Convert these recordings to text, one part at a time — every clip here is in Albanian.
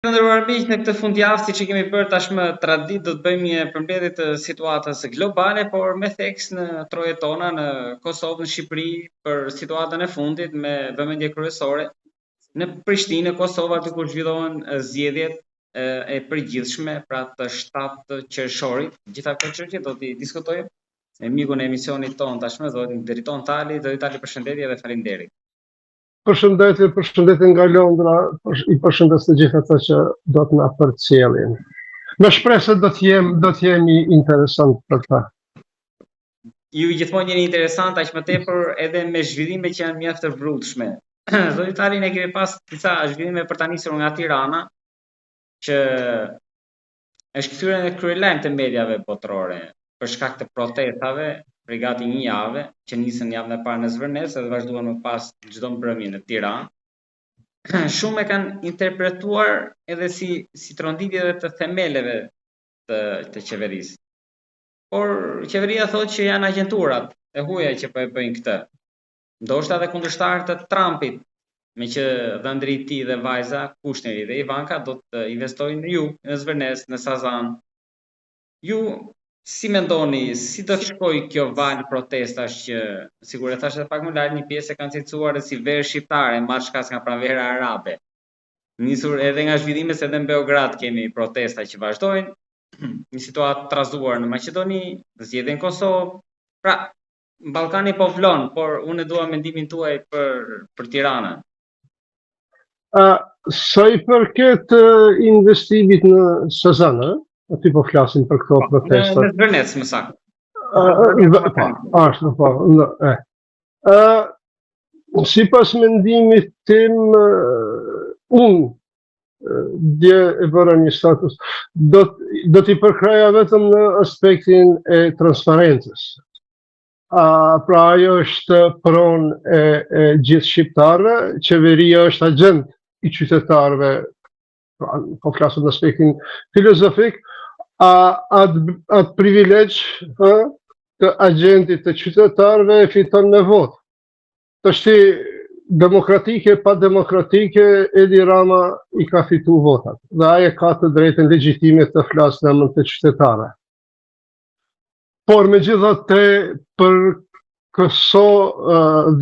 Të nderuar miq, në këtë fundjavë, siç e kemi bërë tashmë tradit, do të bëjmë një përmbledhje të situatës globale, por me theks në trojet tona në Kosovë, në Shqipëri, për situatën e fundit me vëmendje kryesore. Në Prishtinë, Kosova, aty ku zhvillohen zgjedhjet e përgjithshme, pra të 7 qershorit. Gjitha këto çështje do t'i diskutojmë me mikun e emisionit ton tashmë, zotin Deriton Tali. Zoti Tali, përshëndetje dhe faleminderit. Përshëndetje nga Londra, I përshëndes të gjithë ata që do të na përcjellin. Me shpresë se do të jemi interesant për ta. Ju gjithmonë jeni interesant, aq më tepër edhe me zhvillime që janë mjaft të brutshme. Zoti Tali, ne kemi pas disa zhvillime për ta nisur nga Tirana, që është kthyer në kryelajm të mediave botërore për shkak të protestave për gati një javë, që nisën javën e parë në Zvërnes dhe vazhduan më pas çdo mbrëmje në Tiranë. Shumë e kanë interpretuar edhe si tronditje të themeleve të qeverisë. Por qeveria thotë që janë agjenturat e huaja që po e bëjnë këtë. Ndoshta edhe kundërshtarët të Trumpit, me që dhëndri i tij dhe vajza, Kushneri dhe Ivanka, do të investojnë në jug, në Zvërnes, në Sazan. Ju si mendoni, si do të shkojë kjo valë protestash që, sigur e thash edhe pak më lart, një pjesë e kanë cilësuar si verë shqiptare, marshkas nga pranvera arabe. Nisur edhe nga zhvillimet se edhe në Beograd kemi protesta që vazhdojnë, një situatë trazuar në Maqedoni, zgjedhje në Kosovë. Pra, Ballkani po vlon, por unë dua mendimin tuaj për Tiranën. Sa I përket investimit në Sazan, aty po flasim për këto protesta. Në Zvërnes, më saktë. Sipas mendimit tim, unë dje e bëra një status, do t'i përkraja vetëm në aspektin e transparencës. Pra ajo është pronë e gjithë shqiptarëve, qeveria është agent I qytetarëve, po flasëm në aspektin filozofik, atë privilegj të agentit të qytetarëve e fiton me votë. Të shti demokratike, pa demokratike, Edi Rama I ka fitu votat. Dhe aje ka të drejtën legjitime të flasë në emër të qytetarëve. Por me gjithatë për këso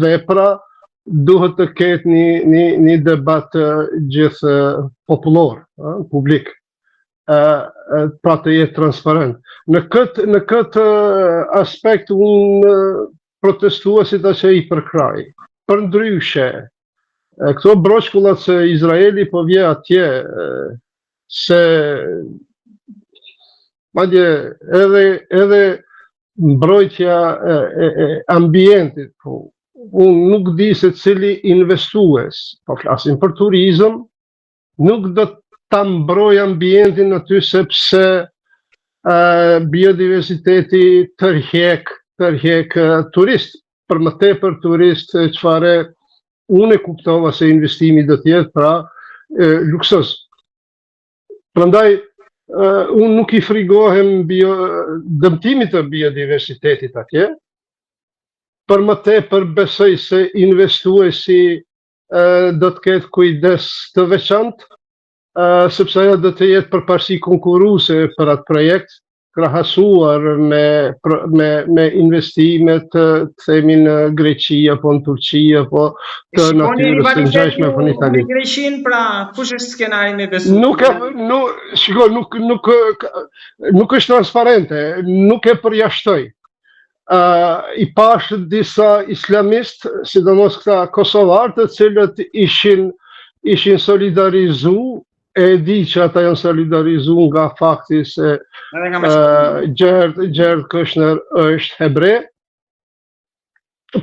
vepra, duhet të ketë një debat gjithë popullor, publik, pra të jetë transparent. Në këtë aspekt unë protestuesit që I përkraj. Për ndryshe, këto broshkullat se Izraeli po vje atje, se madje edhe mbrojtja e ambientit, unë nuk di se cili investues, po flasim për turizëm, nuk do ta mbroj ambientin aty sepse biodiversiteti tërhek turist, për më tepër turist çfarë unë e kuptova se investimi do të jetë pra luksoz. Prandaj unë nuk I frigohem dëmtimit të biodiversitetit atje, për më tepër besoj se investuesi do të ketë kujdes të veçantë, sepse ajo do të jetë përparësi konkurruese për atë projekt, krahasuar me investimet të themi në Greqi apo në Turqi apo të natyrës së ngjashme apo në Itali. Në Greqin, pra kush është skenari me besu? Nuk është transparente, nuk e përjashtoj. I pash disa islamist, sidomos këta kosovar, të cilët ishin solidarizu, e di që ata janë solidarizu nga fakti se Gjerd Kushner është hebre,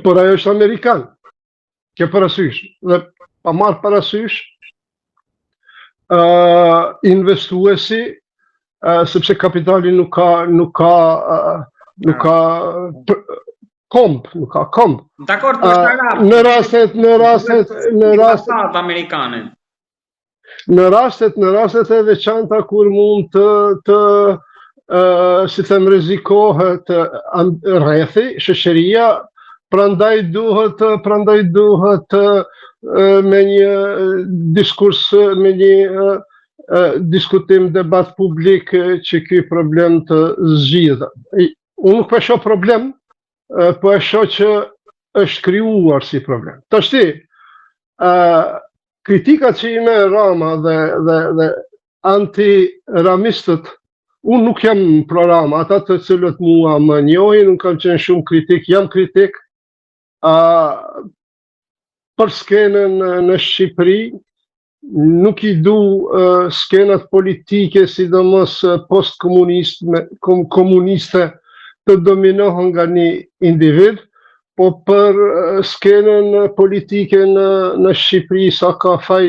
por ajo është amerikan. Ke parasysh. Dhe pa marrë parasysh, investuesi, sepse kapitali nuk ka komp. Dakor, në rastet amerikane. Në rastet e veçanta kur mund të si them rrezikohet rrethi, shoqëria, prandaj duhet me një diskurs, me një diskutim, debat publik që ky problem të zgjidhet. Unë nuk po shoh problem, po e shoh që është krijuar si problem. Tashti, kritikat që i merr Rama dhe anti-ramistët, unë nuk jam pro Rama, ata të cilët mua më njohin, unë kam qenë shumë kritik, jam kritik për skenën në Shqipëri, nuk i du skenat politike, sidomos post-komuniste të dominohen nga një individ, po për skenën politike në Shqipëri sa ka faj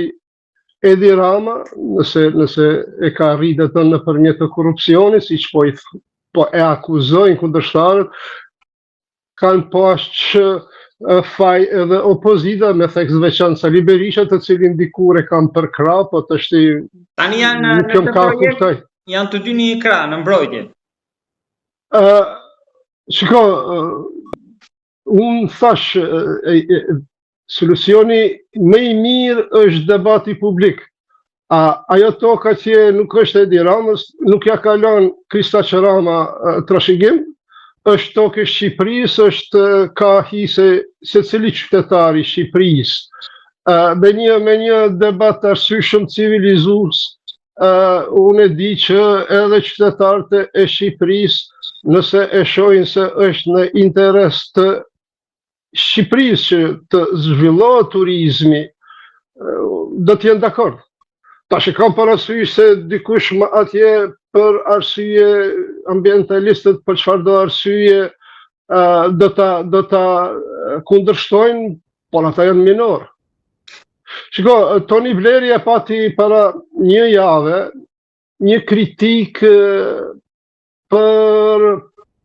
Edi Rama, nëse e ka rritë të nëpërmjet të korrupsionit, siç po e akuzojnë kundërshtarët, kanë pas që faj edhe opozita me theks veçantë Sali Berisha, të cilin dikur e kanë për krah, po tashti tani janë nuk jam ka kuptoj. Janë të dy një krah në mbrojtje. Shiko, unë thash, solucioni më i mirë është debati publik. Ajo toka që nuk është Edi Ramës, nuk ja ka lënë Kristaq Rama trashëgim, është tokë e Shqipërisë, është ka hise secili qytetar i Shqipërisë. Me një debat arsyeshëm civilizues, unë e di që edhe qytetarët e Shqipërisë, nëse e shohin se është në interes të Shqipërisë që të zhvillohet turizmi, do të jenë dakord. Tash e kam parasysh se dikush më atje për arsye ambientalistët, për çfarë do arsye do ta kundërshtojnë, por ata janë minor. Shiko, Toni Bleri e pati para një jave një kritik për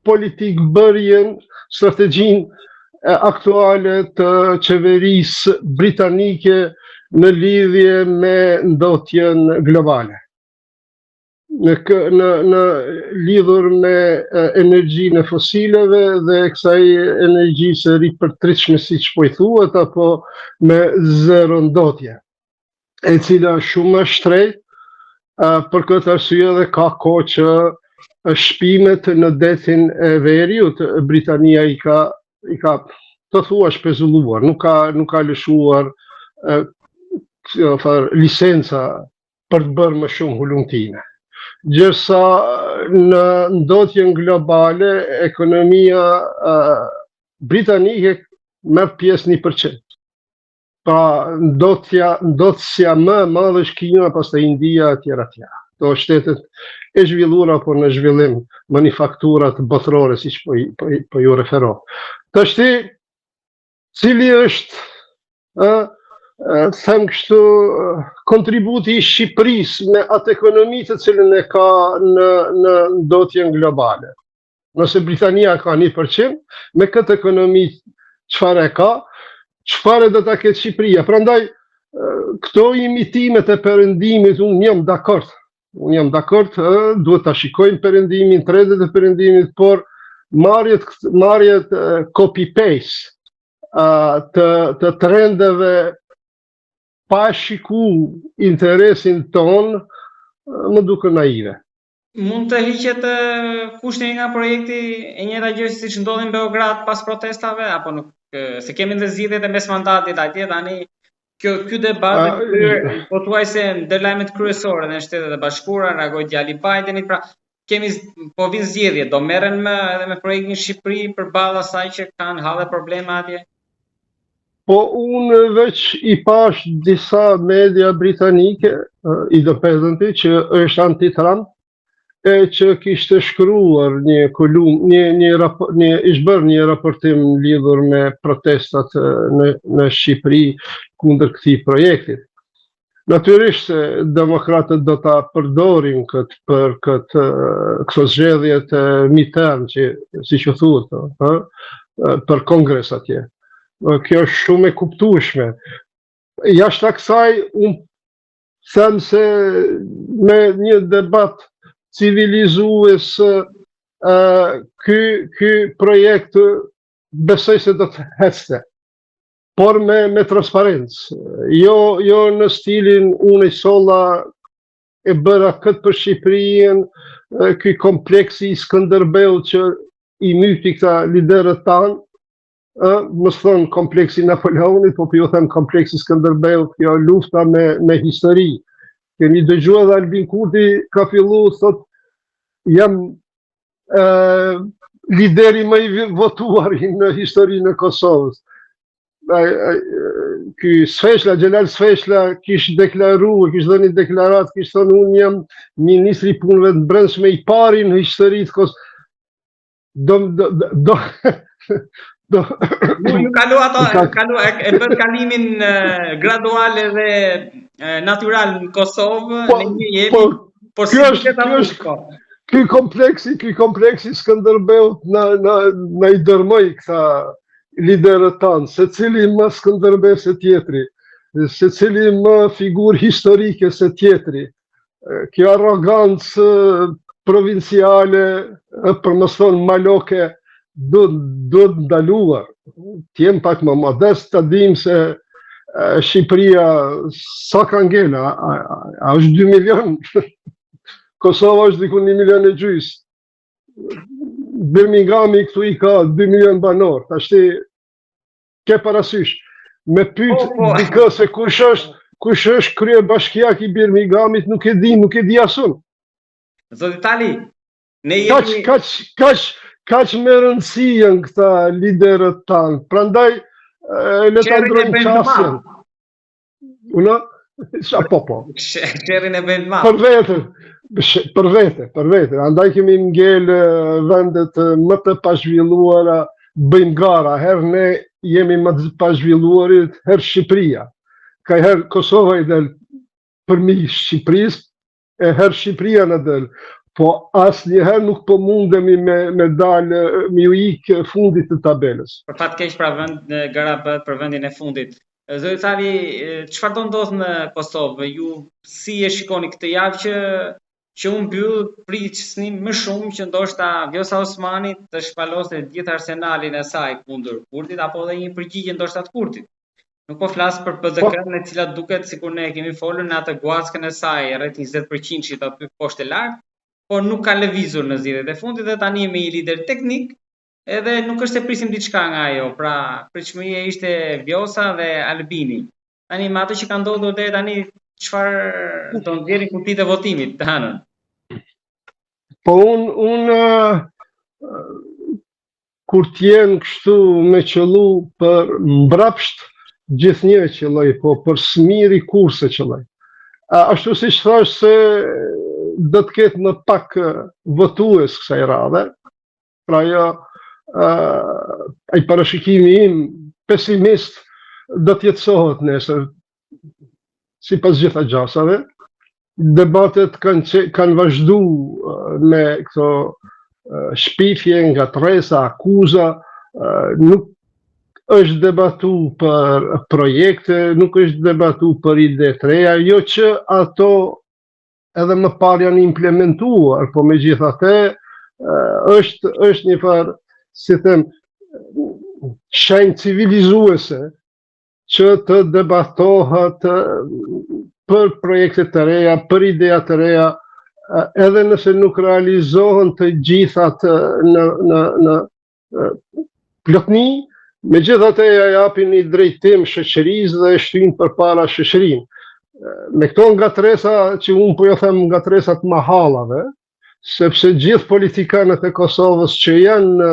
politikbërjen, strategjinë aktuale të qeverisë britanike në lidhje me ndotjen globale. Në lidhur me energjinë e fosileve dhe kësaj energjisë ripërtritshme, siç po i thuhet, apo me zero ndotje, e cila është shumë më shtrejt. Për këtë arsye dhe ka kohë që shpimet në detin e veriut, Britania i ka të thua shpezulluar, nuk ka lëshuar licenca për të bërë më shumë hulumtime. Gjërsa në ndotjen globale, ekonomia britanike merr pjesë 1%. Pra ndotësja më madhe është Kina, pastaj India, etj. To shtetet e zhvilluara por në zhvillim, manufakturat botërore, siç po ju refero. Tashti, cili është them kështu kontributi i Shqipërisë me atë ekonomi të cilën e ka në ndotjen globale. Nëse Britania ka 1%, me këtë ekonomi çfarë e ka, çfarë do ta ketë Shqipëria. Prandaj këto imitimet e perëndimit, unë jam dakord. Duhet ta shikojmë perëndimin, trendet e perëndimit, por marrjet copy-paste të trendeve pa shiku interesin ton, më duke naive. Mund të hiqet kushtin nga projekti e njëjta gjë siç ndodhi në Beograd pas protestave, apo nuk? Se kemi dhe zgjedhjet e mes mandatit atje, tani ky debat pothuajse ndër lajmet kryesore në Shtetet e Bashkuara, reagoi djali Bidenit, pra kemi po vinë zgjedhjet, do merren edhe me projektin në Shqipëri përballë asaj që kanë halle probleme atje? Po unë veç i pash disa media britanike, Independenti, që është anti-Trump, e që kishte shkruar një raportim lidhur me protestat në Shqipëri kundër këtij projektit. Natyrisht se demokratët do ta përdorin për këto zgjedhjet midterm, që siç u thuhet, për kongres atje. Kjo është shumë e kuptueshme. Jashtë kësaj, unë them se me një debat civilizues, ky projekt besoj se do të ecte, por me transparencë. Jo në stilin unë i solla e bëra këtë për Shqipërinë, ky kompleksi i Skënderbeut që i myti këta liderët tanë, mos thon kompleksi Napoleonit, po ju them kompleksi Skënderbeut, kjo lufta me histori. Kemi dëgjuar dhe Albin Kurti ka fillu, thot, jam lideri më i votuar në historinë e Kosovës. Ky Sfeshla, Xhelal Sfeshla, kishte deklaruar, kishte dhënë deklarat, kishte thënë unë jam ministri i punëve të brendshme i pari në historitë Kosovës. Ju kalu ato, e bën kalimin gradual dhe natyral në Kosovë, në një jemi, por si ky kompleksi Skënderbeut na i dërmoi këta liderët tanë, se cili më Skënderbeu se tjetri, se cili më figurë historike se tjetri. Kjo arrogancë provinciale, për mos thonë maloke, duhet ndaluar. T'jem pak më modest, të dim se Shqipëria sa ka ngela, a është 2 milion, Kosova është diku 1,5 milion. Birminghami këtu i ka 2 milion banor, tashti ke parasysh, me pyet dikë se kush është krye bashkiak i Birminghamit, nuk e di asun. Zoti Tali, ne jemi kaq me rëndësi janë këta liderët tanë, prandaj le ta ndrojmë qasjen. Una? Po. Qerin e bën ma. Për vete. Andaj kemi ngel vendet më të pazhvilluara, bëjmë gara, herë ne jemi më të pazhvilluarit, herë Shqipëria. Ka herë Kosova i del përmi Shqipërisë, e herë Shqipëria në del. Po asnjëherë nuk po mundemi me dalë, me u ikë fundit të tabelës. Për fat keq pra gara bëhet për vendin e fundit. Zoti Tali, çfarë do ndodh në Kosovë? Ju si e shikoni këtë javë që unë mbyll pritni më shumë që ndoshta Vjosa Osmani të shpalosë gjithë arsenalin e saj kundër Kurtit, apo edhe një përgjigje ndoshta të Kurtit. Nuk po flas për PDK-n, e cila duket sikur ne kemi folur në atë guackën e saj, rreth 20% që aty poshtë lart, por nuk ka lëvizur në zgjedhjet e fundit dhe tani me një lider teknik, edhe nuk është se prisim diçka nga ajo. Pra, pritshmëria ishte Vjosa dhe Albini. Tani me ato që ka ndodhur deri tani, çfarë do ndjerin kutitë e votimit të hënën? Po unë kur t'jen kështu me qëllu për mbrapsht gjithnjë qëlloj, po për smiri kurse qëlloj. Ashtu si që thash se do të ketë më pak votues kësaj radhe, pra jo, ai parashikimi im pesimist do t'jetësohet nesër, si pas gjitha gjasave. Debatet kanë vazhdu me këto shpifje, ngatresa, akuza, nuk është debatu për projekte, nuk është debatu për ide të reja, jo që ato edhe më parë janë implementuar, po me gjithate është një farë, si them, shenjë civilizuese që të debatohet për projekte të reja, për ideja të reja, edhe nëse nuk realizohen të gjithat në plotni, me gjithat e japin një drejtim shoqërisë dhe shtyjnë përpara shoqërinë. Me këto ngatresa që unë po jo them ngatresat mahallave, sepse gjithë politikanët e Kosovës që janë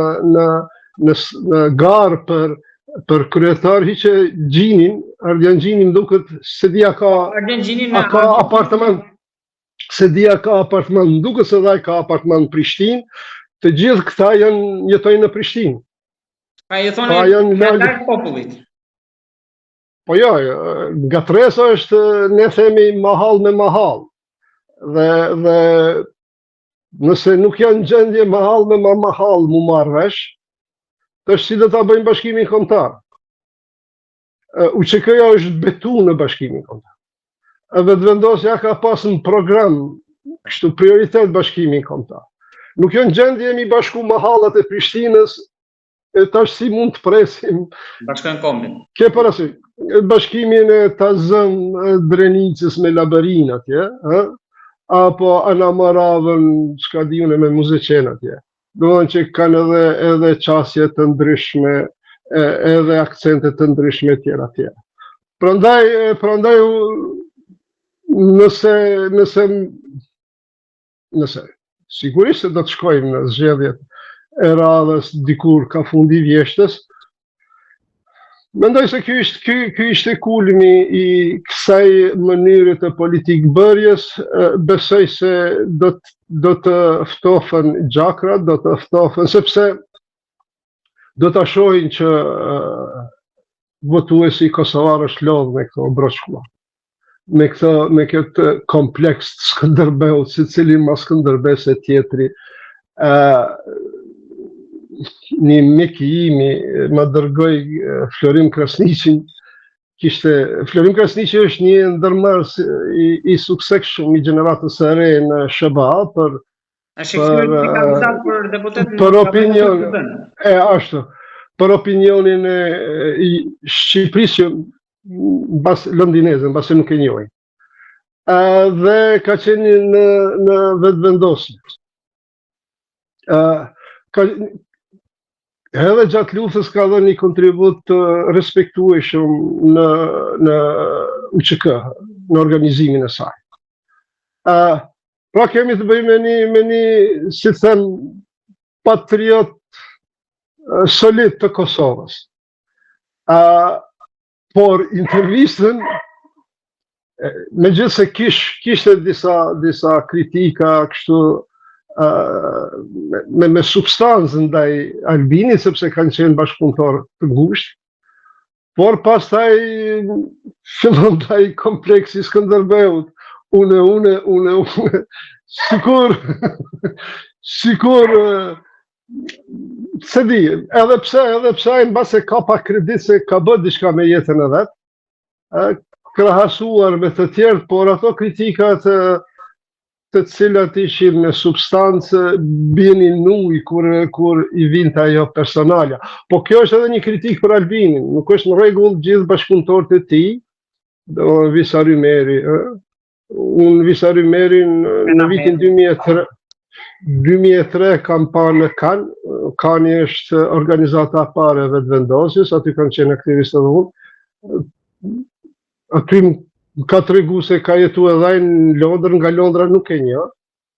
në garë për kryetar hiqe Gjinin, Ardian Gjinin duket se dia ka apartament, duket se dhe ka apartament në Prishtinë, të gjithë këta jetojnë në Prishtinë. Pra jetojnë në larg popullit. Po jo, ngatresa është, ne themi mahall me mahall. Dhe nëse nuk janë gjendje mahall me mahall mu marrë vesh, të është si dhe ta bëjmë bashkimin kombëtar. UÇK-ja është betu në bashkimin kombëtar. Edhe të vendosja ka pas në program, kështu prioritet bashkimin kombëtar. Nuk janë gjendje mi bashku mahallat e Prishtinës, e tash si mund të presim bashkojnë kombin. Ke parasysh, bashkimin e Tazëm Drenicës me Laberin atje, apo Ana Moravën, çka di unë me muzician atje. Do të thonë që kanë edhe qasje të ndryshme, edhe akcente të ndryshme tjera tjera. Prandaj nëse sigurisht se do të shkojmë në zgjedhjet e radhës dikur ka fundi vjeshtës, mendoj se ky ishte kulmi i kësaj mënyre të politikë bërjes. Besoj se do të ftofen gjakrat, do të ftofen, sepse do ta shohin që votuesi kosovar është lodh me këto broshkulla, me këtë kompleks të Skënderbeut, secili mas Skënderbes e tjetri. Një mik i imi më dërgoi Florim Krasniqin. Florim Krasniqi është një ndërmarrës i suksesshëm i gjeneratës së re në SBA për opinion ashtu, për opinionin e Shqipërisë mbas londineze, mbase nuk e njohin. Dhe ka qenë në vetëvendosje. Edhe gjatë luftës ka dhënë një kontribut të respektueshëm në UÇK, në organizimin e saj. Pra kemi të bëjmë me një, si them, patriot solid të Kosovës. Por intervistën, megjithëse kishte disa kritika kështu me substancë ndaj Albinit, sepse kanë qenë bashkëpunëtor të ngushtë, por pastaj fillon ndaj kompleksi Skënderbeut, une, sikur se di, edhe pse ai mbase ka pa kredit se ka bërë diçka me jetën e vet, krahasuar me të tjerë, por ato kritikat të cilat ishin me substancë binin nuj kur i vinte ajo personalja. Po kjo është edhe një kritik për Albinin, nuk është në rregull gjithë bashkëpunëtorët e tij, do Visa Rymeri, unë Visa Rymerin në vitin 2003 kam parë në Cannes. Cannes është organizata e parë e vetëvendosjes, aty kanë qenë aktivistë edhe unë. Aty ka tregu se ka jetu edhe në Londër, nga Londra nuk e njeh,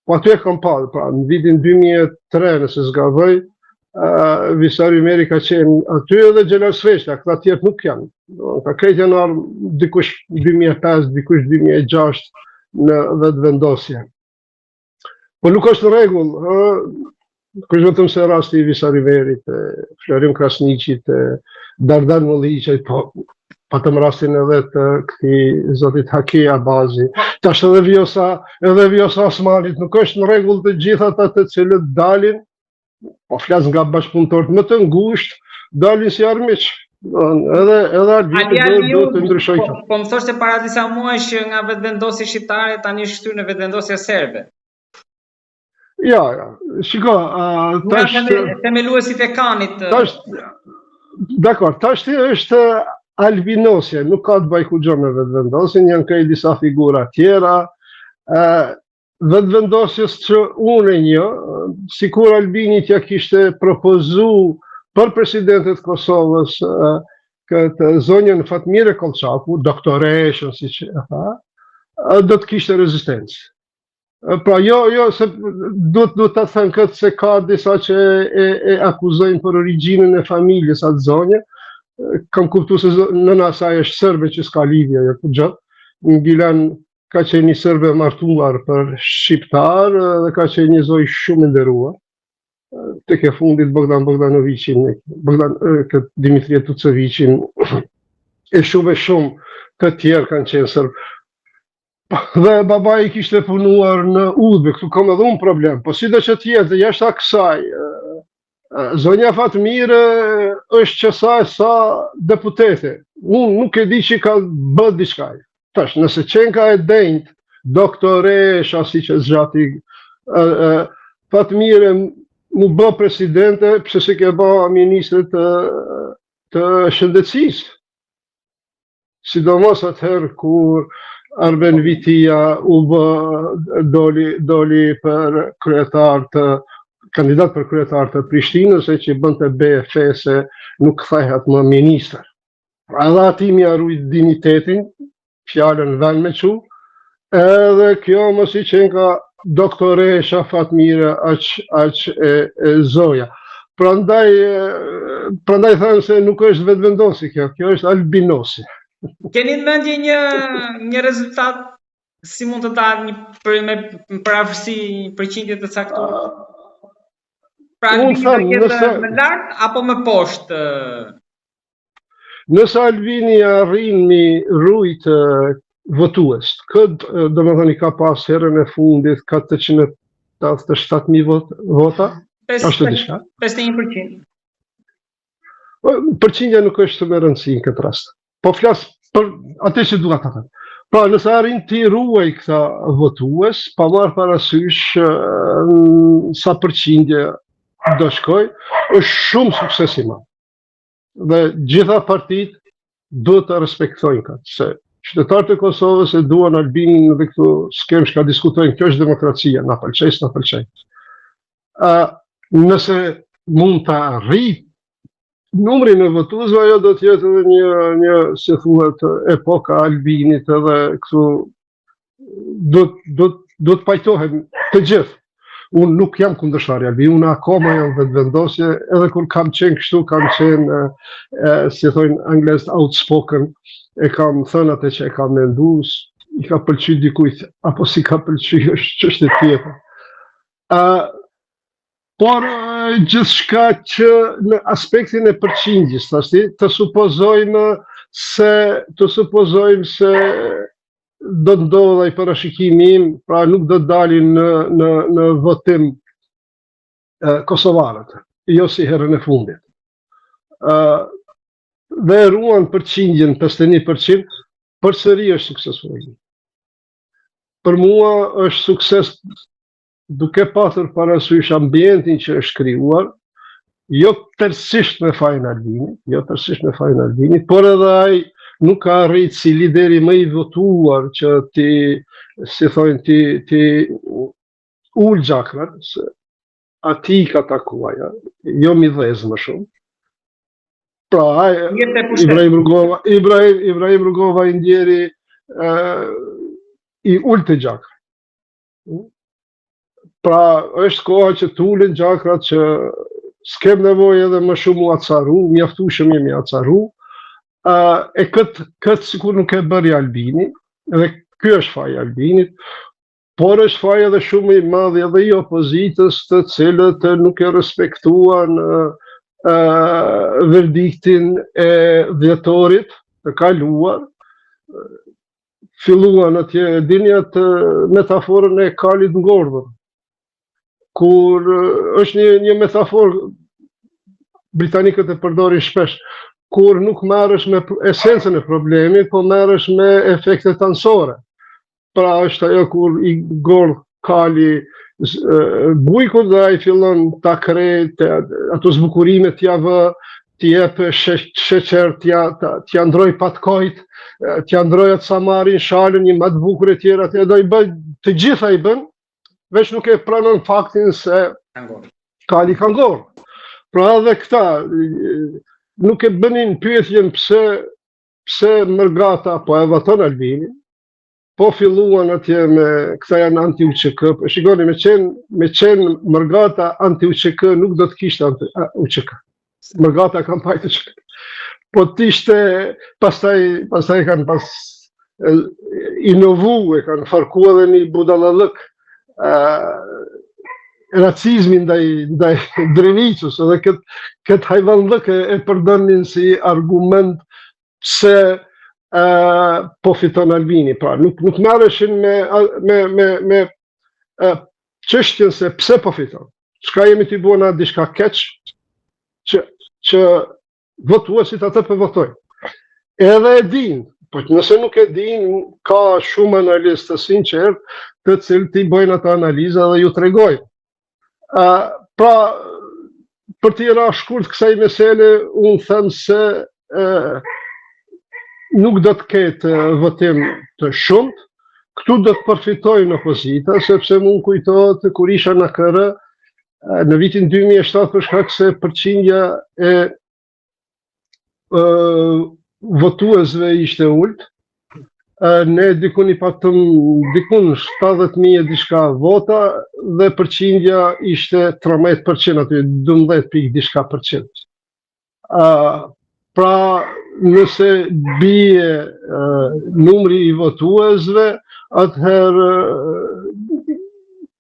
po aty e kam parë, pra në vitin 2003 nëse s'gaboj, Visa Rymeri ka qenë aty edhe Xhelal Sveçla, këta tjerë nuk janë. Ka krejt janë arë dikush 2005, dikush 2006 në vetëvendosje. Po nuk është në rregull, kështë vetëm se rasti i Visa Rymerit, Florim Krasniqit, Dardan Molliqit, po patëm rastin edhe të këtij zotit Haki Abazi. Tash edhe Vjosa Osmanit, nuk është në rregull të gjithë ata të cilët dalin, po flas nga bashkëpunëtorët më të ngushtë, dalin si armiq. Edhe Albini do të ndryshojë. Po më thoshte para disa muajsh që nga vetëvendosja shqiptare tani është shtyr në vetëvendosja serbe. Ja, shiko, tash themeluesit e Kanit. Dakor, tash është albinosja, nuk ka të bëjë kurrë me vetëvendosjen, janë krejt disa figura tjera. Vetëvendosjes që unë e njoh, sikur Albini t'ja kishte propozu për presidentet Kosovës këtë zonjën Fatmire Kolçaku, doktoreshën, siç e tha, do të kishte rezistencë. Pra jo, se duhet ta them këtë se ka disa që e akuzojnë për origjinën e familjes atë zonjë. Kam kuptuar se nëna saj është serbe që s'ka lidhje ajo për gjë. Ngilan ka qenë një serbe martuar për shqiptar dhe ka qenë një zoj shumë nderuar. Tek e fundit Bogdan Bogdanovicin, Dimitrije Tucevicin, e shumë të tjerë kanë qenë serb. Dhe babai kishte punuar në Udbë, këtu kam edhe unë problem, po sidoqë të jetë, jashtë kësaj, zonja Fatmire është qësaj sa deputete. Unë nuk e di që ka bërë diçka. Tash, nëse qenka e denjt, doktoresha, si që zgjati, Fatmire mu bë presidente, pse se ke bë ministre të shëndetësisë. Sidomos atëherë kur Arben Vitia doli për kandidat për kryetar të Prishtinës, e që bënte BFE se nuk kthehet më ministër. Edhe ati mi arrujt dignitetin, fjallën ven me qu, edhe kjo mos i qenë ka doktoresha Fatmire aq e zoja. Prandaj thënë se nuk është vetëvendosi kjo është albinosi. Keni në mendje një rezultat si mund të dalë me parafërsi një përqindje të caktuar? Pra Albini do jetë më lart apo më poshtë? Nëse Albini arrin mi rujt votues, këtë do më thënë i ka pas herën e fundit 487.000 vota, ashtu diçka. 51%. Përqindja nuk është me rëndësi në këtë rast. Po flas për atë që duhet ta them. Pra, nëse arrin ti ruaj këta votues, pa marrë parasysh sa përqindje do shkoj, është shumë sukses i madh. Dhe gjitha partitë duhet të respektojnë këtë, se qytetarët e Kosovës e duan Albinin dhe këtu s'kem shka diskutojnë, kjo është demokracia, na pëlqej. Nëse mund të arrit numrin e votuesve, ajo do të jetë edhe një si thuhet epoka Albinit, edhe këtu do të pajtohen të gjithë. Unë nuk jam kundërshtar i Albinit, unë akoma jam vetëvendosje, edhe kur kam qenë kështu, kam qenë, si thojnë anglisht, outspoken, e kam thënë atë që e kam mendu, i ka pëlqy dikujt, apo si ka pëlqy është çështje tjetër. Por gjithçka që në aspektin e përqindjes, të supozojmë se do të ndodhë ai parashikimi im, pra nuk do të dalin në votim kosovarët, jo si herën e fundit. Dhe ruan përqindjen 51%, përsëri është suksesfull. Për mua është sukses duke pasur parasysh ambientin që është krijuar, jo tërësisht me fajin Albinit, por edhe ai nuk ka arrit si lideri më i votuar që ti ul gjakrat, se ati ka takuaja, jo mi dhez më shumë. Pra, Ibrahim Rugova i ndjeri i ul të gjakrat. Pra, është koha që t'ulen gjakrat që s'kem nevojë edhe më shumë u acaru, mjaftueshëm jemi acaru, e këtë sikur nuk e bëri Albini, edhe ky është faji Albinit, por është faji edhe shumë i madh edhe i opozitës, të cilët nuk e respektuan verdiktin e dhjetorit të kaluar, filluan atje, dini atë metaforën e kalit ngordhur, kur është një metaforë britanikët e përdorin shpesh, kur nuk merresh me esencën e problemit, po merresh me efektet anësore. Pra është ajo kur i gordh kali bujkut dhe ai fillon ta krejt, ato zbukurime t'ja vë, t'i jep sheqer, t'ja ndroj patkojt, t'ja ndroj atë samarin, shalën, një më të bukur e tjera, të gjitha i bën, veç nuk e pranon faktin se kali ka ngorë. Pra edhe këta, nuk e bënin pyetjen pse Mërgata po e voton Albinin, po filluan atje me këta janë anti-UÇK, shikoni me qenë Mërgata anti-UÇK nuk do të kishte UÇK. Mërgata kam pajtë UÇK. Po t'ishte, pastaj kanë inovu, e kanë farku edhe një budallallëk, racizmin ndaj Drenicës, edhe këtë hajvanllëk e përdornin si argument pse po fiton Albini. Pra, nuk merreshin me çështjen se pse po fiton. Çka jemi t'i bëna diçka keq që votuesit atë po votojnë. Edhe e din, po nëse nuk e din, ka shumë analistë të sinqertë të cilët i bëjnë atë analizë dhe ju tregojnë. Pra, për t'i ra shkurt kësaj mesele, unë them se nuk do të ketë votim të shumt, këtu do të përfitojnë opozita, sepse mund kujtohet kur isha në KR në vitin 2007 për shkak se përqindja e votuesve ishte ulët. Ne dikun i patëm dikun 70.000 e diçka vota dhe përqindja ishte 13%, aty 12 pikë diçka %. Pra nëse bie numri i votuesve, atëherë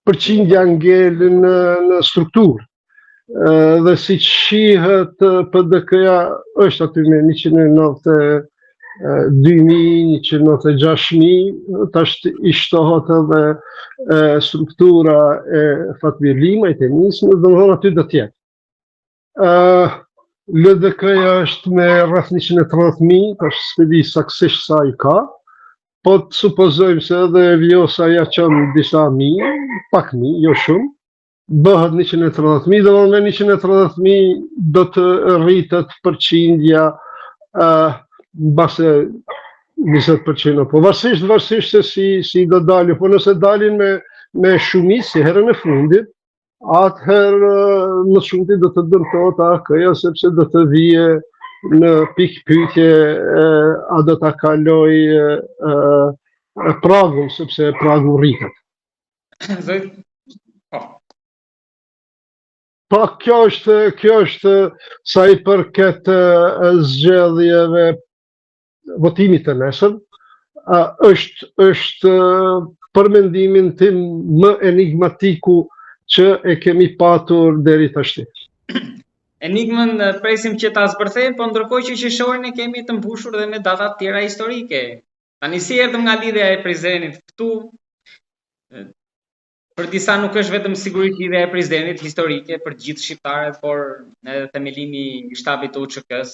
përqindja ngel në strukturë. Dhe si që shihet PDK-ja është aty me 192.000, 196.000, tash i shtohet edhe struktura e Fatmir Limajt, e nismë, dhe më thonë aty do tjetë. LDK-ja është me rreth 130.000, tash s'pedi saksisht sa i ka, po të supozojmë se edhe Vjosa ja qënë disa mijë, pak mijë, jo shumë, bëhet 130.000, dhe me 130.000 do të rritet përqindja base 20%, po varsisht se si do dalin, po nëse dalin me shumicë si herën e fundit, atëherë më shumëti do të dëmtohet AKJ-ja, sepse do të vije në pikë pyetje a do ta kaloj pragun, sepse pragu rritet. Pa kjo është sa i përket zgjedhjeve votimit të nesër, është për mendimin tim më enigmatiku që e kemi patur deri tashti. Enigmën presim që ta zbërthejmë, po ndërkohë që qershorin e kemi të mbushur dhe me data të tjera historike. Tani si erdhëm nga lidhja e Prizrenit këtu, për disa nuk është vetëm sigurisht lidhja e Prizrenit historike për gjithë shqiptarët, por edhe themelimi i shtabit të UÇK-s,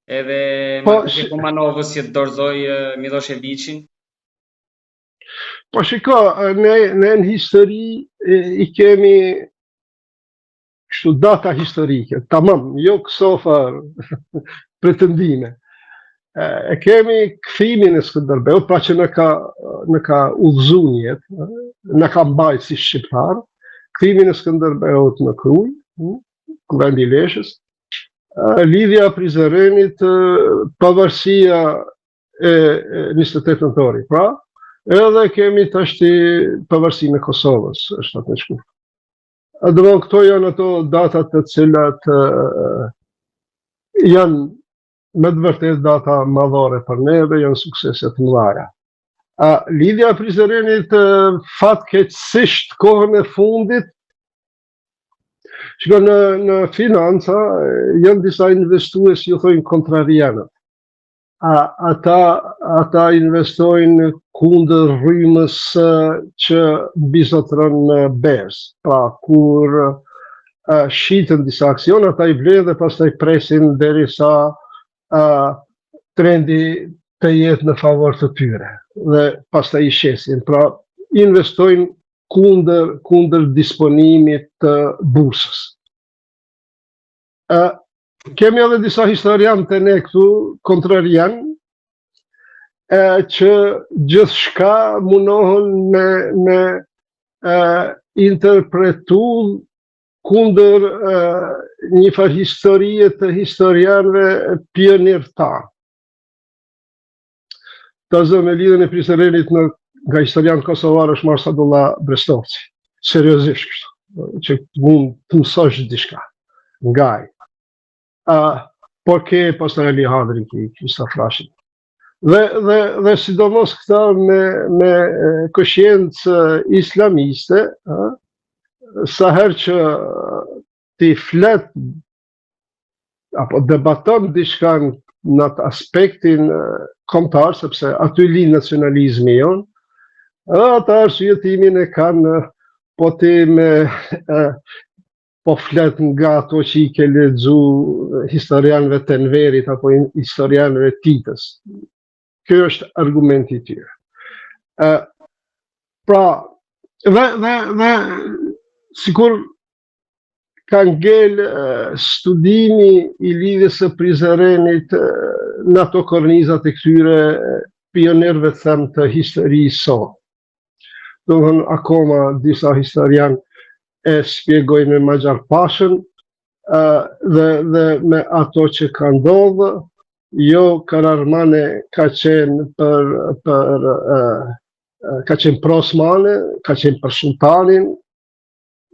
edhe Marko Kumanovës që dorëzoi Miloševićin. Po shiko, ne në histori i kemi kështu data historike, tamam, jo kësofar pretendime. E kemi kthimin e Skënderbeut, pra që në ka udhëzu jetë, në ka mbajtë si shqiptar, kthimin e Skënderbeut në Krujë, vendi i Leshës, lidhja e Prizrenit, pavarësia e 28 nëntori, pra, edhe kemi tashti pavarësinë e Kosovës, është atë në shkurt. Dëmon, këto janë ato datat të cilat janë me të vërtet data madhore për neve, janë sukseset mëdha. Lidhja e Prizrenit fatkeqësisht kohën e fundit, shiko në financa janë disa investues ju thojnë kontrarianët. Ata investojnë kundër rrymës që mbizotron në berzë. Pra, kur shiten disa aksion, ata i vlen dhe pastaj presin derisa trendi të jetë në favor të tyre. Dhe pastaj i shesin. Pra, investojnë kundër disponimit të bursës. Kemi edhe disa historianë të ne këtu, kontrarian, që gjithçka munohen me interpretu kundër një farë historie të historianëve pionirtar. Ta zë me lidhjen e Prizrenit nga historian kosovar është Marsadullah Brestovci. Seriozisht kështu, që mund të mësosh diçka nga ai. Por ke pastaj Ali Hadri që sa flashin. Dhe sidomos këta me kosciencë islamiste, sa herë që ti flet apo debaton diçka në atë aspektin kombëtar, sepse aty lind nacionalizmi jon, ata arsyetimin e kanë po ti po flet nga ato që i ke lexu historianëve të Enverit apo historianëve Titës. Kjo është argumenti i tyre. Pra, dhe sikur ka ngel studimi i lidhjes së Prizrenit në ato kornizat e këtyre pionerëve them të historisë sot. domethënë akoma disa historian e shpjegojnë me Magjarpashën dhe me ato që ka ndodhë, jo Karaërmane ka qenë ka qenë pro Osmane, ka qenë për sultanin,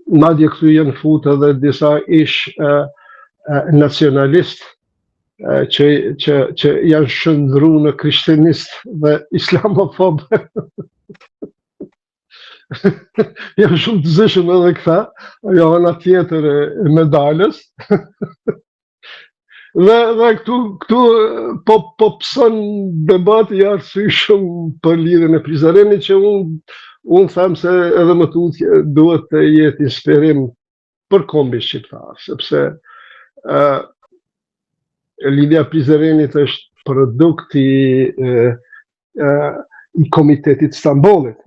madje këtu janë futë edhe disa ish nacionalist që janë shëndru në krishterist dhe islamofob. Janë shumë të zëshëm edhe këta, ajo ana tjetër e medalës. Dhe këtu po pëson debati i arsyeshëm për lidhjen e Prizrenit që unë them se edhe më tutje duhet të jetë inspirim për kombin shqiptar, sepse lidhja e Prizrenit është produkt i Komitetit Stambollit,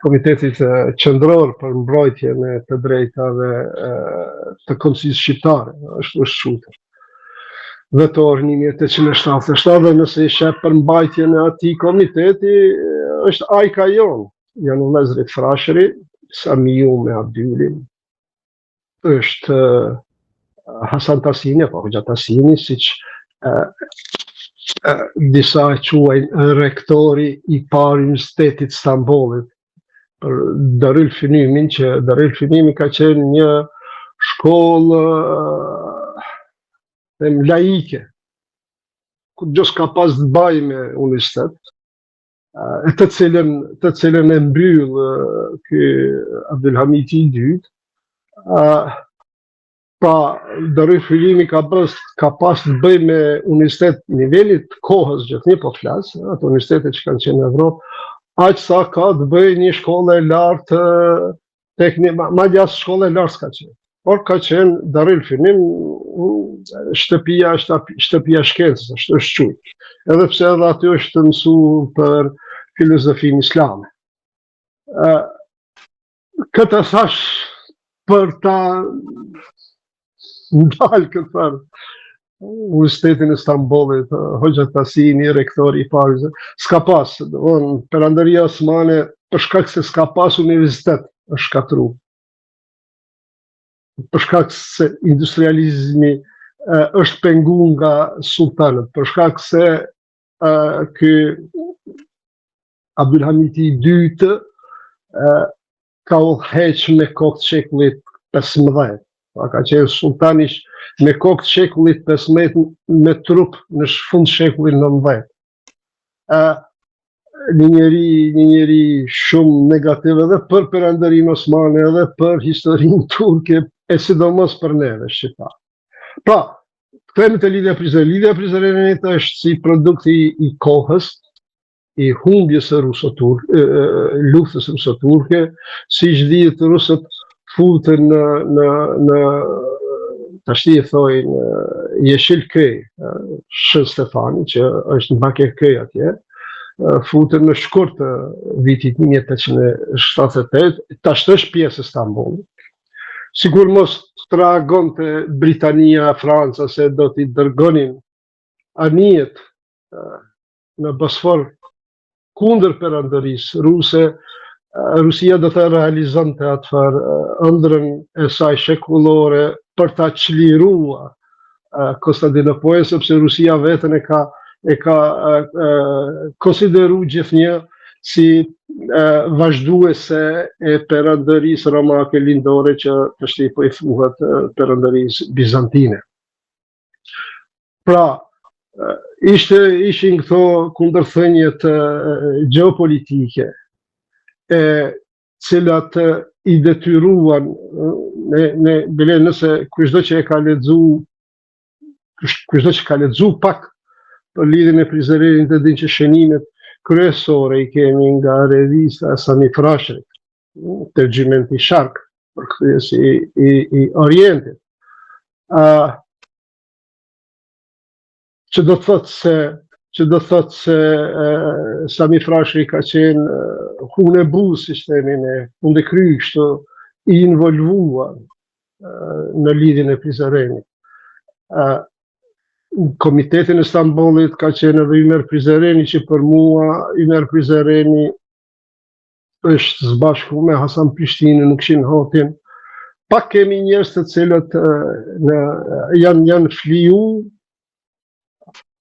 Komitetit Qendror për mbrojtjen e të drejtave të kombësisë shqiptare, është shkruar. Dhjetor 1877 dhe nëse i shep për mbajtjen e atij komiteti është ajka jon, janë vëllezërit Frashëri, Samiu me Abdylin, është Hasan Tasini apo Hoxha Tasini, siç disa e quajnë rektori i parë i Universitetit Stambollit, për Darul Fënimin, që Darul Fënimi ka qenë një shkollë laike, ku gjës ka pas të baj me universitet, të cilën e mbyll ky Abdulhamiti i dytë. Pra, Darul Fënimi ka pas të bëj me universitet nivelit kohës gjithnjë po flas, ato universitetet që kanë qenë në Evropë, aq sa ka të bëj një shkollë e lartë madje as shkollë e lartë s'ka qenë. Por ka qenë Darul Fënim shtëpia shkencës, është quajtur. Edhe pse edhe aty është mësuar për filozofinë islame. Këtë thash për ta ndalë këtë farë. Universitetin e Stambollit, Hoxha Tasini, rektori i parë, s'ka pas, Perandaria Osmane, për shkak se s'ka pas universitet, është shkatruar. Për shkak se industrializmi është pengu nga sultanët, për shkak se ky Abdulhamiti i dytë ka udhëheq me kokë të shekullit 15. Ka qenë sultanish me kokë të shekullit 15 me trup në fund shekullit 19. Një njeri shumë negativ edhe për Perandërinë Osmane edhe për historinë turke, e sidomos për neve shqiptar. Pra, kthehemi te lidhja Prizrenit. Lidhja Prizrenit është si produkti i kohës, i humbjes së luftës ruso-turke, siç dihet rusët futën në tash i thojnë Jeshilköy, Shën Stefani, që është në Bakërköy atje, futën në shkurt të vitit 1878, tash është pjesë e Stambollit. Sigur mos tregonte Britania, Franca se do t'i dërgonin anijet në Bosfor kundër perandërisë ruse, Rusia do të realizonte atëherë ëndrrën e saj shekullore për ta çliruar Konstantinopolin, sepse Rusia vetën e ka konsideru gjithnjë si vazhduese e perandërisë romake lindore që tash po i thuhet perandërisë bizantine. Pra, ishin këto kundërthënjet gjeopolitike, cilat i detyruan, nëse kushdo që ka lexu pak për lidhjen e Prizrenit e din që shënimet kryesore i kemi nga revista Sami Frashëri, tërgjimenti i Shark, përkthyes i Orientit. Që do të thotë se Sami Frashëri ka qenë hunë e buzë, si themin, hunë e kry, kështu i involvuar në lidhjen e Prizrenit. Komitetin e Stambollit ka qenë edhe Ymer Prizreni, që për mua Ymer Prizreni është zbashku me Hasan Prishtinë në Kshinhotin. Pak kemi njerëz të cilët janë fliu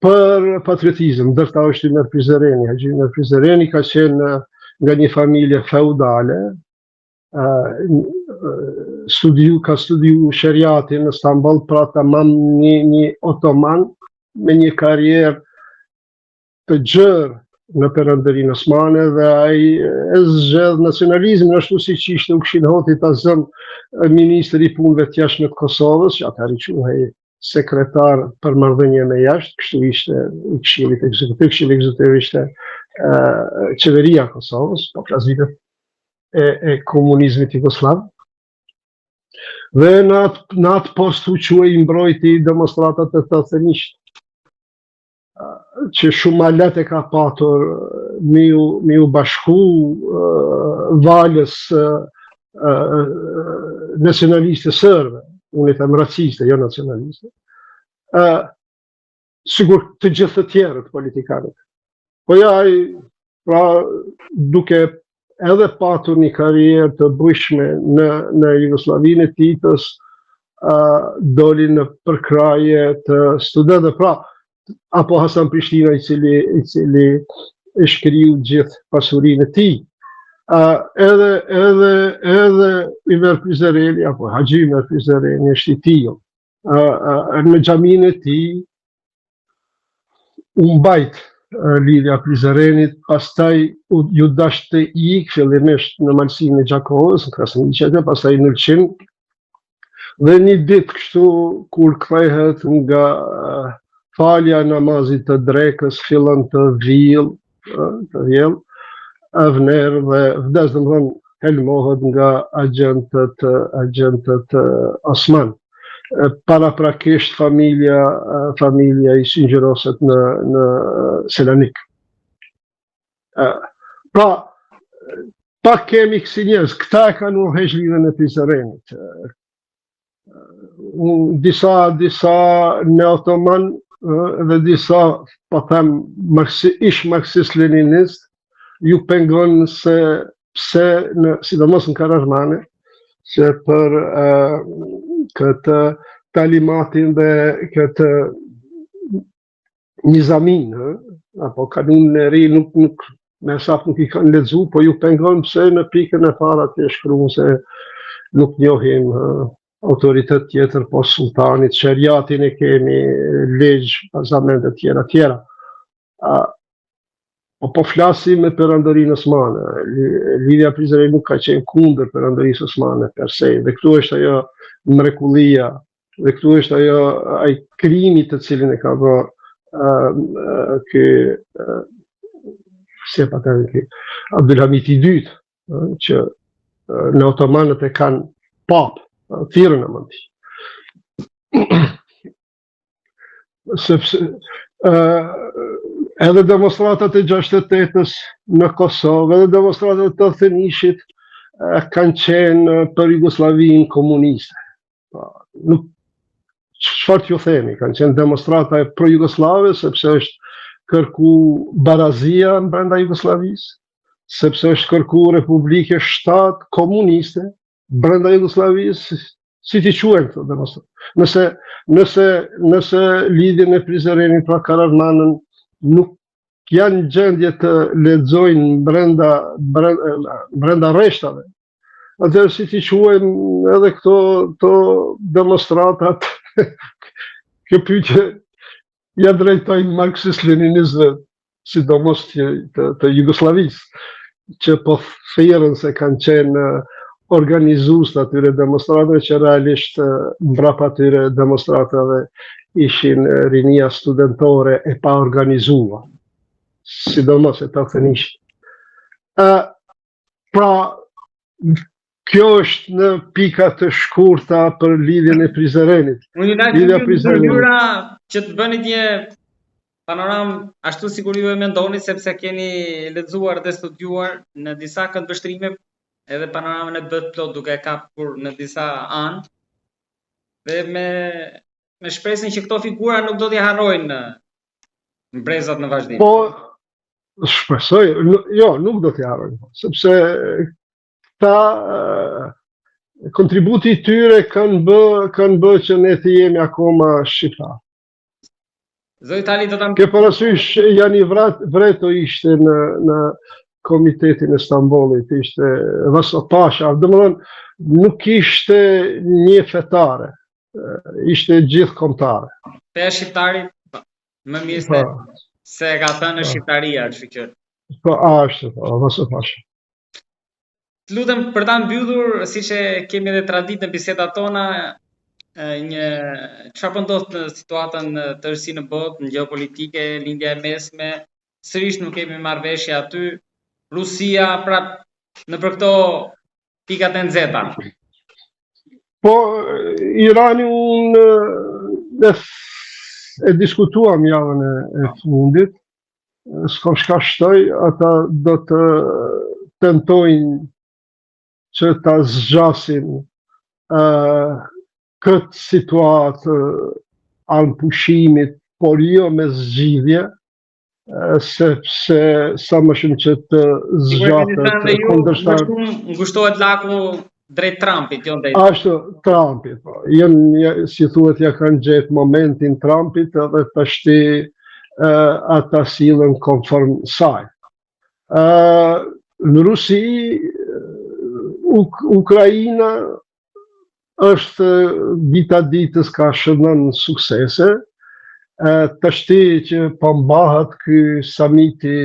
për patriotizëm, ndërta është Imer Prizreni. Haxhi Imer Prizreni ka qenë nga një familje feudale, ka studiu shariatin në Stamboll, pra tamam një otoman me një karrierë të gjerë në Perandërinë Osmane, dhe ai e zgjedh nacionalizmin ashtu siç ishte u Kshinhoti ta zëm ministri i punëve të jashtme të Kosovës, që atëherë quhej sekretar për marrëdhënie me jashtë, kështu ishte i Këshillit Ekzekutiv. Këshilli Ekzekutiv ishte qeveria e Kosovës, po flas vitet e komunizmit jugosllav. Dhe në atë post u quhej mbrojti demonstratat e të thënisht, që shumë ma letë e ka patur mi u bashku valës nacionaliste sërbe, unë i them raciste, jo nacionaliste, sigur të gjithë të tjerët politikanët. Po ja, pra duke edhe patur një karrierë të bujshme në Jugosllavinë e Titës, doli në përkraje të studentëve, pra apo Hasan Prishtina i cili e shkriu gjithë pasurinë e tij. Edhe Imer Prizreni apo Haxhi Imer Prizreni është i tillë. Në xhaminë e tij u mbajt lidhja Prizrenit, pastaj ju dash të ikë fillimisht në malsinë e Gjakovës, në Krasniqet, pastaj në Lçin. Dhe një ditë kështu kur kthehet nga falja e namazit të drekës, fillon të vjell, vner dhe vdes, domethënë helmohet nga agjentët Osman. Paraprakisht familja i sinqeroset në Selanik. Pra, pak kemi kësi njerëz, këta e kanë urrëheq lidhjen e Prizrenit. Disa në otoman dhe disa, po them, ish marksist-leninist, ju pengon se pse, sidomos në Karaxhmane, se për këtë talimatin dhe këtë Nizamin, apo kanunin e ri, nuk me sakt nuk i kanë lexuar, po ju pengon pse në pikën e parë atje shkruan se nuk njohim autoritet tjetër po sultanit, shariatin e kemi, ligj, bazamente tjera. Po flasim me Perandërinë Osmane. Lidhja Prizreni nuk ka qenë kundër Perandërisë Osmane per se, dhe këtu është ajo mrekullia, dhe këtu është ai krimi të cilin e ka bërë Abdulhamit i dytë, që në otomanët e kanë papë, thirrën e mund. Sepse edhe demonstratat e 68-ës në Kosovë, edhe demonstratat e 89-shit kanë qenë për Jugosllavinë komuniste. Nuk, çfarë t'ju themi, kanë qenë demonstrata e pro-jugoslave, sepse është kërku barazia në brenda Jugosllavisë, sepse është kërku Republike Shtatë komuniste brenda Jugosllavisë, si t'i quajnë këto demonstratë. Nëse lidhjen e Prizrenit pra Karaxhmanën nuk janë gjendje të lexojnë brenda rreshtave, atëherë si t'i quajnë edhe këto demonstratat, kjo pyetje ja drejtojnë marksist-leninistëve, sidomos të Jugosllavisë, që po thirrën se kanë qenë organizues të atyre demonstratave, që realisht mbrapa atyre demonstratave ishin rinia studentore e pa organizuar, sidomos e të thënisht. Pra, kjo është në pika të shkurta për lidhjen e Prizrenit. Lidhja Prizrenit që të bënit një panoram ashtu sikur ju e mendoni, sepse keni lexuar dhe studiuar në disa këndvështrime edhe panoramën e bët plot duke kapur në disa anë, dhe me shpresën që këto figura nuk do t'i harrojnë brezat në vazhdim. Shpresoj, jo, nuk do t'japën, sepse ta kontributi i tyre kanë bë që ne të jemi akoma shqiptar. Zoti Tali do ta Ke parasysh janë i vreto ishte në komitetin e Stambollit, ishte Vaso Pasha, domethënë nuk ishte një fetare, ishte gjithë kombëtare. Te shqiptarit më mirë se ka thënë shqiptaria, kështu që. Po ashtu, Vaso Pasha. Të lutem për ta mbyllur, siç e kemi edhe traditë në bisedat tona, çfarë po ndodh në situatën tërësi në botë, në gjeopolitike, lindja e mesme, sërish nuk kemi marrëveshje aty, Rusia prap në për këto pikat e nxehta. Po Irani unë e diskutuam javën e fundit, s'kam shka shtoj, ata do të tentojnë që ta zgjasin këtë situatë anë pushimit, por jo me zgjidhje, sepse sa më shumë që të zgjatet kundërshtar. Ngushtohet laku drejt Trumpit, jo drejt. Ashtu, Trumpit, po. Si thuhet, ja kanë gjetë momentin Trumpit edhe tashti ata sillen konform saj. Në Rusi, Ukraina është dita ditës ka shënën suksese, tashti që përmbahet ky samiti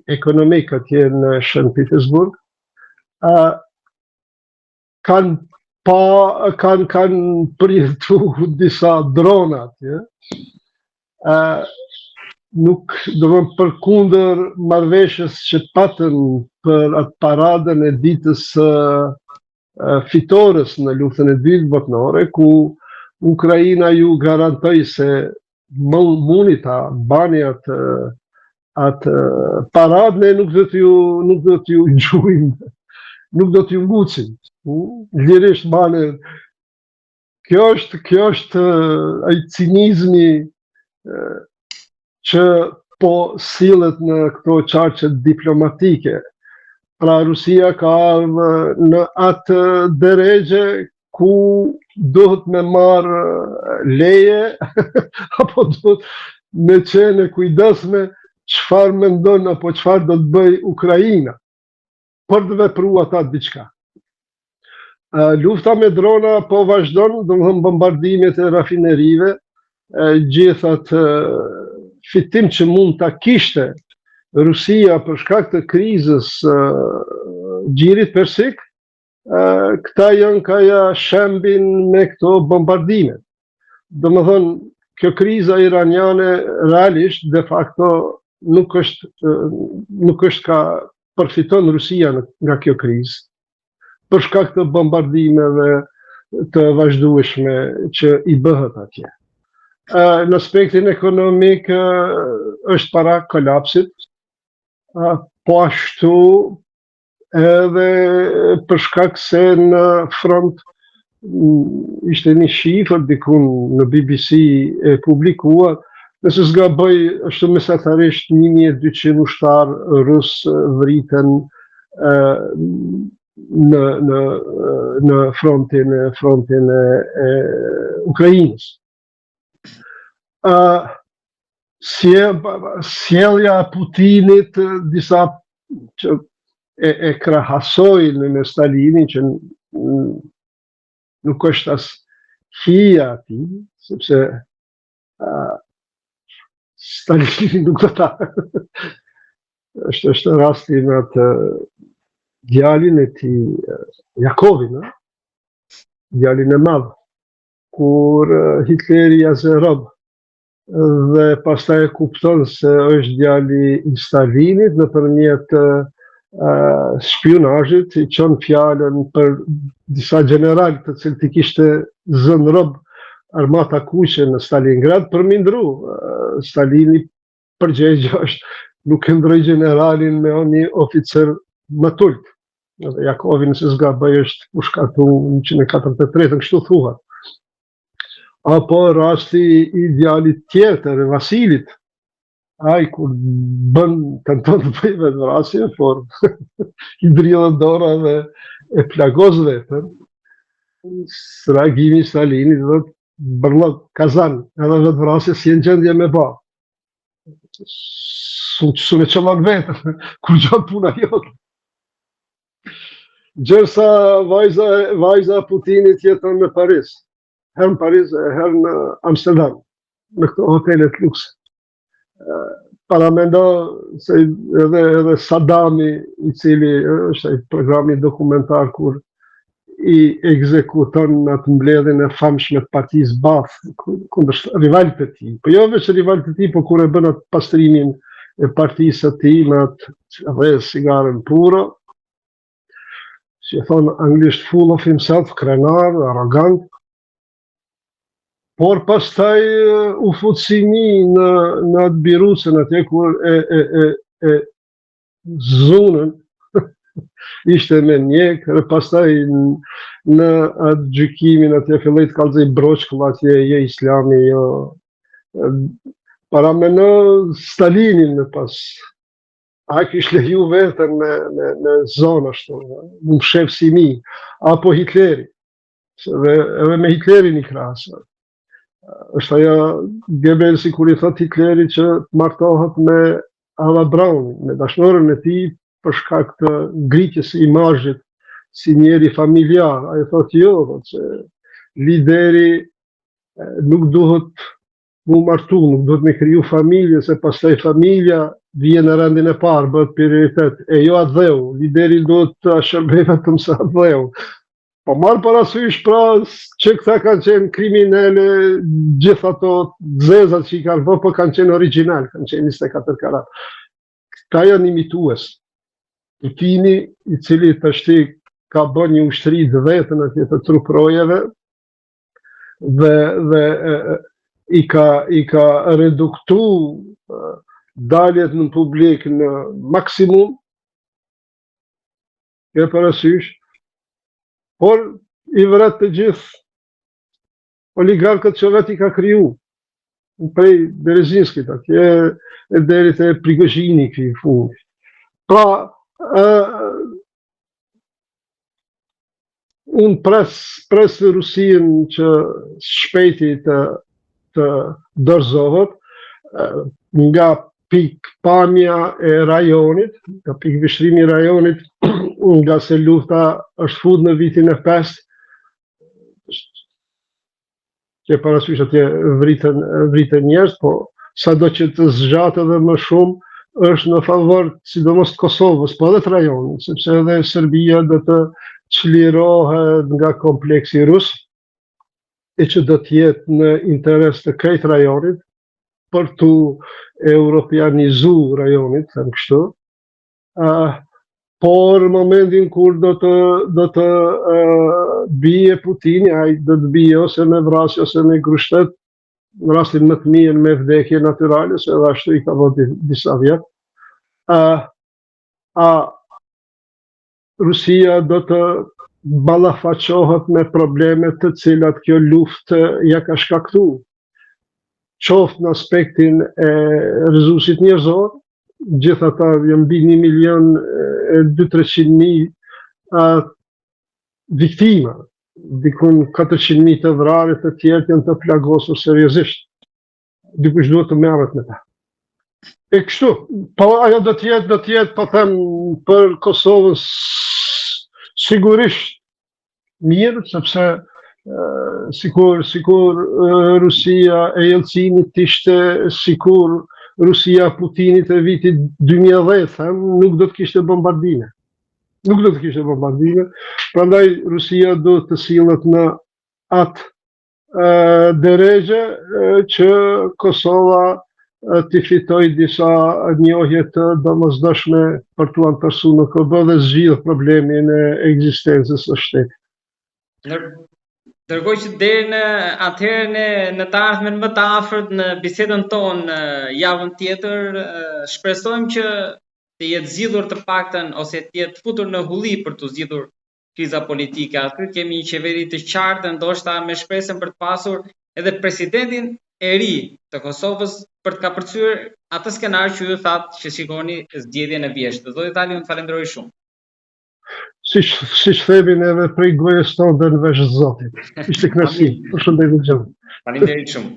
ekonomik atje në Shën Petersburg, kanë prirtu disa drona atje, nuk do të përkundër marrëveshjes që patën për atë paradën e ditës fitores në luftën e dytë botërore, ku Ukraina ju garantoi se mundi ta bani atë paradën e nuk do t'ju gjujmë, nuk do t'ju ngucin. Lirisht bane. Kjo është ai cinizmi që po sillet në këto çarqe diplomatike. Pra Rusia ka ardhur në atë deregje ku duhet me marrë leje apo duhet me qenë kujdesme çfarë mendon apo çfarë do të bëj Ukraina për të vepruar ata diçka. Lufta me drona po vazhdon, domethënë bombardimet e rafinerive, gjithat fitim që mund ta kishte Rusia për shkak të krizës gjirit persik, këta janë ka ja shembin me këto bombardimet. Domethënë, kjo kriza iraniane realisht de facto nuk është ka përfiton Rusia nga kjo krizë, për shkak të bombardimeve të vazhdueshme që i bëhet atje. Në aspektin ekonomik është para kolapsit, po ashtu edhe për shkak se në front ishte një shifër dikun në BBC e publikuar, nëse s'gaboj është mesatarisht 1200 ushtar rus vriten në frontin e Ukrainës. Sjellja Putinit disa që e krahasojnë me Stalinin, që nuk është as hija ati, sepse Stalini nuk do ta është rasti në atë djalin e ti Jakovin, djalin e madh, kur Hitleri ja zë rob dhe pastaj e kupton se është djali i Stalinit nëpërmjet spionazhit, i çon fjalën për disa general të cilët i kishte zënë rob armata kuqe në Stalingrad për mi ndru. Stalini përgjegja është nuk e ndroi generalin me një oficer më tult. Jakovin, se s'gaboj, është pushkatu në 143, kështu thuhet. Apo rasti i djalit tjetër, Vasilit, ai kur bën tenton të bëjë vetvrasje, por i dridhen dora dhe e plagos vetën. Reagimi i Stalinit thotë bërllok, kazan, edhe vetvrasje si në gjendje me ba. Su me qëllan vetën, kur gjatë puna jote. Gjërsa vajza Putinit jeton në Paris. Herë në Paris e herë në Amsterdam, në këto hotelet lukse. Paramendo se edhe Saddami, i cili është ai programi dokumentar kur i ekzekuton në atë mbledhjen e famshme të partisë Baath kundër rivalit të tij. Po jo vetëm rivalit të tij, por kur e bën atë pastrimin e partisë së tij me atë dhe sigaren puro, si e thonë anglisht full of himself, krenar, arrogant, por pastaj u fut si një në atë birucën atje kur e zunën ishte me njek, dhe pastaj në atë gjykimin atje filloi të kallëzoj broçkull atje, je islami, jo. Para me në Stalinin në pas. A kish leju vetën në zonë ashtu, në mshef si mi, apo Hitleri, edhe me Hitlerin i krasë. Është ajo Goebbelsi kur i thot Hitlerit që martohet me Ava Braun, me dashnore e tij për shkak të ngritjes së imazhit si njeri familjar. Ai thot jo, se lideri nuk duhet mu martu, nuk duhet me kriju familje, se pastaj familja vjen në rendin e parë, bëhet prioritet. E jo atë dheu, lideri duhet të shërbej vetëm sa atë dheu. Po marë parasysh pra që këta kanë qenë kriminele, gjithë ato zezat që i kanë bërë, po kanë qenë original, kanë qenë 24 karat. Këta janë imitues. Putini, i cili të shti ka bën një ushtri dhe vetën atje të truprojeve, dhe i ka reduktu daljet në publik në maksimum, e parasysh, por i vërat të gjithë oligarkët që vetë i ka kriju, prej Berezinskit atje, e deri te Prigozhini këti fundi. Pra, unë pres Rusien që shpejti të dorëzohet, nga pikpamja e rajonit, nga pikëvishtrimi i rajonit, nga se lufta është fut në vitin e 5, që parasysh atje vritën njerëz, po sado që të zgjatë edhe më shumë, është në favor sidomos të Kosovës, po edhe të rajonit, sepse edhe Serbia do të çlirohet nga kompleksi rus, e që do të jetë në interes të krejt rajonit, për të europianizu rajonit, them kështu, por në momentin kur do të bie Putini, ai do të bie ose me vrasje ose me grushtet, në rastin më të mirë me vdekje natyrale, se edhe ashtu i ka vënë disa vjet. Rusia do të ballafaqohet me probleme të cilat kjo luftë ja ka shkaktuar. Qoftë në aspektin e resursit njerëzor, gjithë ata janë mbi 1.200.000 viktima, dikun 400.000 të vrarë, të tjerë janë të plagosur seriozisht. Dikush duhet të merret me ta. E kështu, po ajo do të jetë, po them, për Kosovën sigurisht mirë, sepse sikur Rusia e Jelcinit ishte sikur Rusia Putinit e vitit 2010, nuk do të kishte bombardime. Prandaj Rusia do të sillet në atë deregje që Kosova të fitoj disa njohje të domosdoshme për t'u anëtarësuar në KB dhe zgjidh problemin e ekzistencës së shtetit. Ndërkohë që deri atëherë në të ardhmen më të afërt në bisedën tonë javën tjetër, shpresojmë që të jetë zgjidhur të paktën ose të jetë futur në hulli për të zgjidhur kriza politike. Aty kemi një qeveri të qartë, ndoshta me shpresën për të pasur edhe presidentin e ri të Kosovës për të kapërcyer atë skenar që ju thatë që shikoni zgjedhjen e vjeshtër. Zoti Tali, unë falenderoj shumë. Siç themin edhe prej gojës tonë dhe në vesh Zotit. Ishte kënaqësi. Përshëndetje gjithë. Faleminderit shumë.